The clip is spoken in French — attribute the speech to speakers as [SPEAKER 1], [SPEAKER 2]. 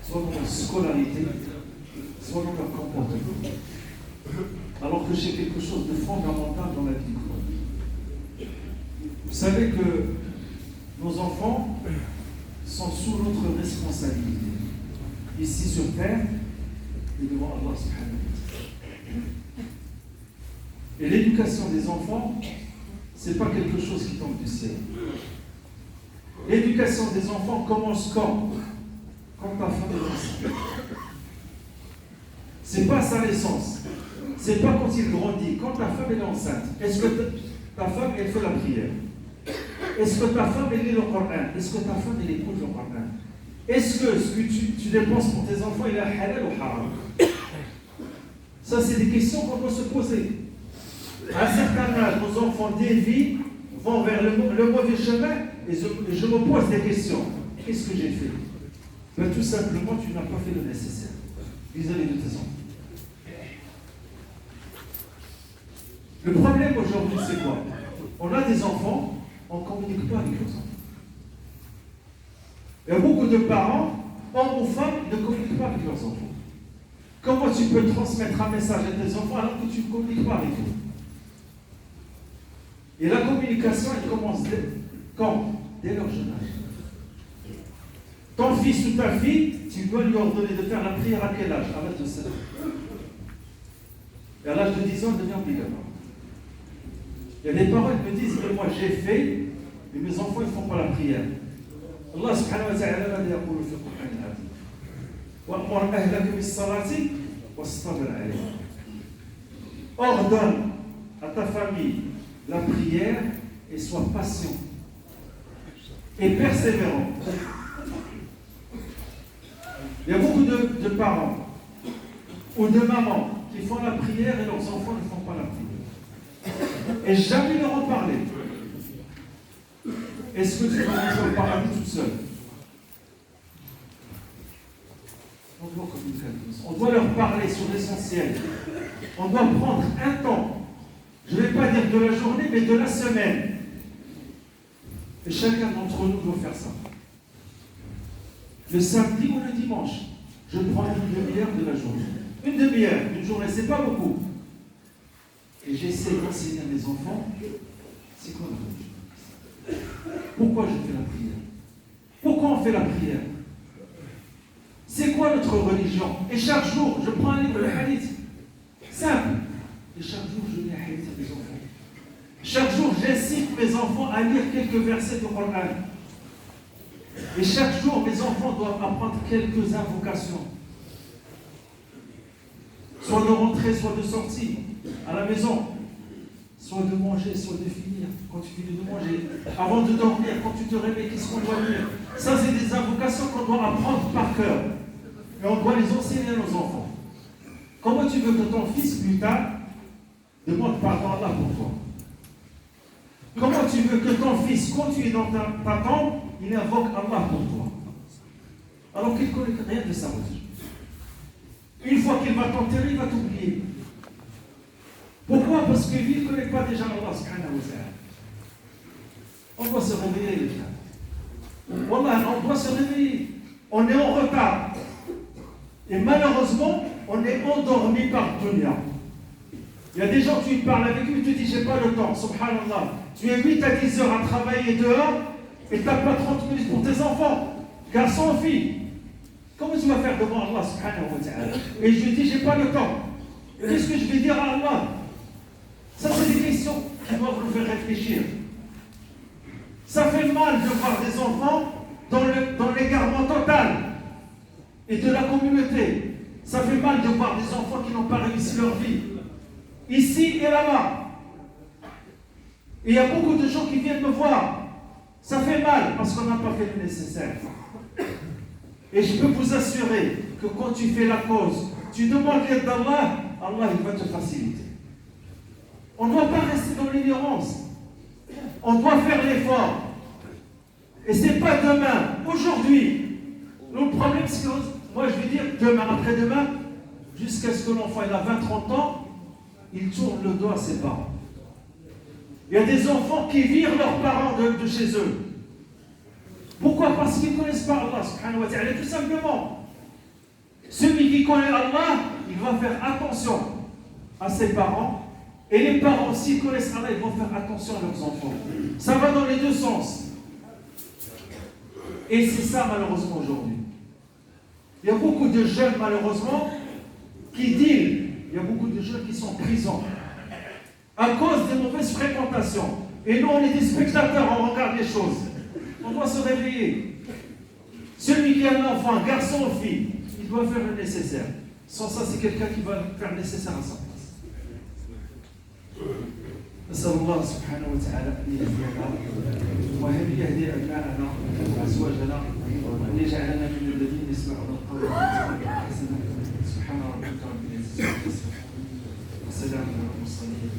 [SPEAKER 1] soit dans leur scolarité, soit dans leur comportement. Alors que c'est quelque chose de fondamental dans la vie du couple. Vous savez que nos enfants sont sous notre responsabilité, ici sur terre et devant Allah subhanahu wa ta'ala. Et l'éducation des enfants, ce n'est pas quelque chose qui tombe du ciel. L'éducation des enfants commence quand ta femme est enceinte. Ce n'est pas sa naissance. Ce n'est pas quand il grandit. Quand ta femme est enceinte, est-ce que ta femme, elle fait la prière? Est-ce que ta femme, elle lit le Coran? Est-ce que ta femme, elle écoute le Coran? Est-ce que ce que tu dépenses pour tes enfants, il est halal ou haram? Ça, c'est des questions qu'on doit se poser. À un certain âge, nos enfants dévient, vont vers le mauvais chemin, et je me pose des questions. Qu'est-ce que j'ai fait? Ben, tout simplement, tu n'as pas fait le nécessaire vis-à-vis de tes enfants. Le problème aujourd'hui, c'est quoi? On a des enfants, on ne communique pas avec leurs enfants. Il y a beaucoup de parents, hommes ou femmes, ne communiquent pas avec leurs enfants. Comment tu peux transmettre un message à tes enfants alors que tu ne communiques pas avec eux? Et la communication, elle commence quand? Dès leur jeune âge. Ton fils ou ta fille, tu dois lui ordonner de faire la prière à quel âge? À l'âge de 7 ans. Et à l'âge de 10 ans, elle devient obligatoire. Il y a des parents qui me disent que moi j'ai fait, mais mes enfants ne font pas la prière. Allah subhanahu wa ta'ala يقول في القرآن العظيم وأمر أهلك بالصلاة واصطبر عليها. Ordonne à ta famille la prière et sois patient et persévérant. Il y a beaucoup de parents ou de mamans qui font la prière et leurs enfants ne font pas la prière. Et jamais leur en parler. Est-ce que tu vas aller au paradis tout seul? On doit leur parler sur l'essentiel. On doit prendre un temps. Je ne vais pas dire de la journée, mais de la semaine. Et chacun d'entre nous doit faire ça. Le samedi ou le dimanche, je prends une demi-heure de la journée. Une demi-heure, une journée, c'est pas beaucoup. Et j'essaie d'enseigner à mes enfants, c'est quoi la religion? Pourquoi je fais la prière? Pourquoi on fait la prière? C'est quoi notre religion? Et chaque jour, je prends un livre de hadith. Simple. Et chaque jour, je lis un hadith à mes enfants. Chaque jour, j'incite mes enfants à lire quelques versets du Coran. Et chaque jour, mes enfants doivent apprendre quelques invocations. Soit de rentrer, soit de sortir à la maison. Soit de manger, soit de finir. Quand tu finis de manger, avant de dormir, quand tu te réveilles, qu'est-ce qu'on doit dire? Ça, c'est des invocations qu'on doit apprendre par cœur. Et on doit les enseigner à nos enfants. Comment tu veux que ton fils, plus tard, demande pardon à Allah pour toi? Comment tu veux que ton fils, quand tu es dans ta tombe, il invoque Allah pour toi? Alors qu'il ne connaît rien de sa religion. Une fois qu'il va t'enterrer, il va t'oublier. Pourquoi? Parce que lui, il ne connaît pas déjà Allah subhanahu wa ta'ala. On doit se réveiller, les frères. Wallah, on doit se réveiller. On est en retard. Et malheureusement, on est endormi par dunya. Il y a des gens, tu parles avec eux, tu te dis, j'ai pas le temps, subhanallah. Tu es 8 à 10 heures à travailler dehors et tu n'as pas 30 minutes pour tes enfants, garçons ou filles. Comment tu vas faire devant Allah subhanahu wa ta'ala? Et je dis, j'ai pas le temps. Qu'est-ce que je vais dire à Allah? Ça, c'est des questions qui doivent nous faire réfléchir. Ça fait mal de voir des enfants dans l'égarement total et de la communauté. Ça fait mal de voir des enfants qui n'ont pas réussi leur vie, ici et là-bas. Et il y a beaucoup de gens qui viennent me voir. Ça fait mal parce qu'on n'a pas fait le nécessaire. Et je peux vous assurer que quand tu fais la cause, tu demandes l'aide d'Allah, Allah il va te faciliter. On ne doit pas rester dans l'ignorance. On doit faire l'effort. Et ce n'est pas demain, aujourd'hui. Le problème, c'est que moi je vais dire demain, après-demain, jusqu'à ce que l'enfant ait 20-30 ans, il tourne le dos à ses parents. Il y a des enfants qui virent leurs parents de chez eux. Pourquoi? Parce qu'ils ne connaissent pas Allah subhanahu wa ta'ala, tout simplement. Celui qui connaît Allah, il va faire attention à ses parents. Et les parents, s'ils connaissent Allah, ils vont faire attention à leurs enfants. Ça va dans les deux sens. Et c'est ça, malheureusement, aujourd'hui. Il y a beaucoup de jeunes, malheureusement, qui dealent. Il y a beaucoup de jeunes qui sont en prison à cause des mauvaises fréquentations. Et nous, on est des spectateurs, on regarde les choses. On doit se réveiller. Celui qui a un enfant, un garçon ou fille, il doit faire le nécessaire. Sans ça, c'est quelqu'un qui va faire le nécessaire à sa place. نسأل الله سبحانه وتعالى أن يهدينا وأن يهدي أبناءنا وأزواجنا وأن يجعلنا من الذين يسمعون القول ويتبعون أحسنه. سبحان ربك رب العزة عما يصفون وسلام على المرسلين.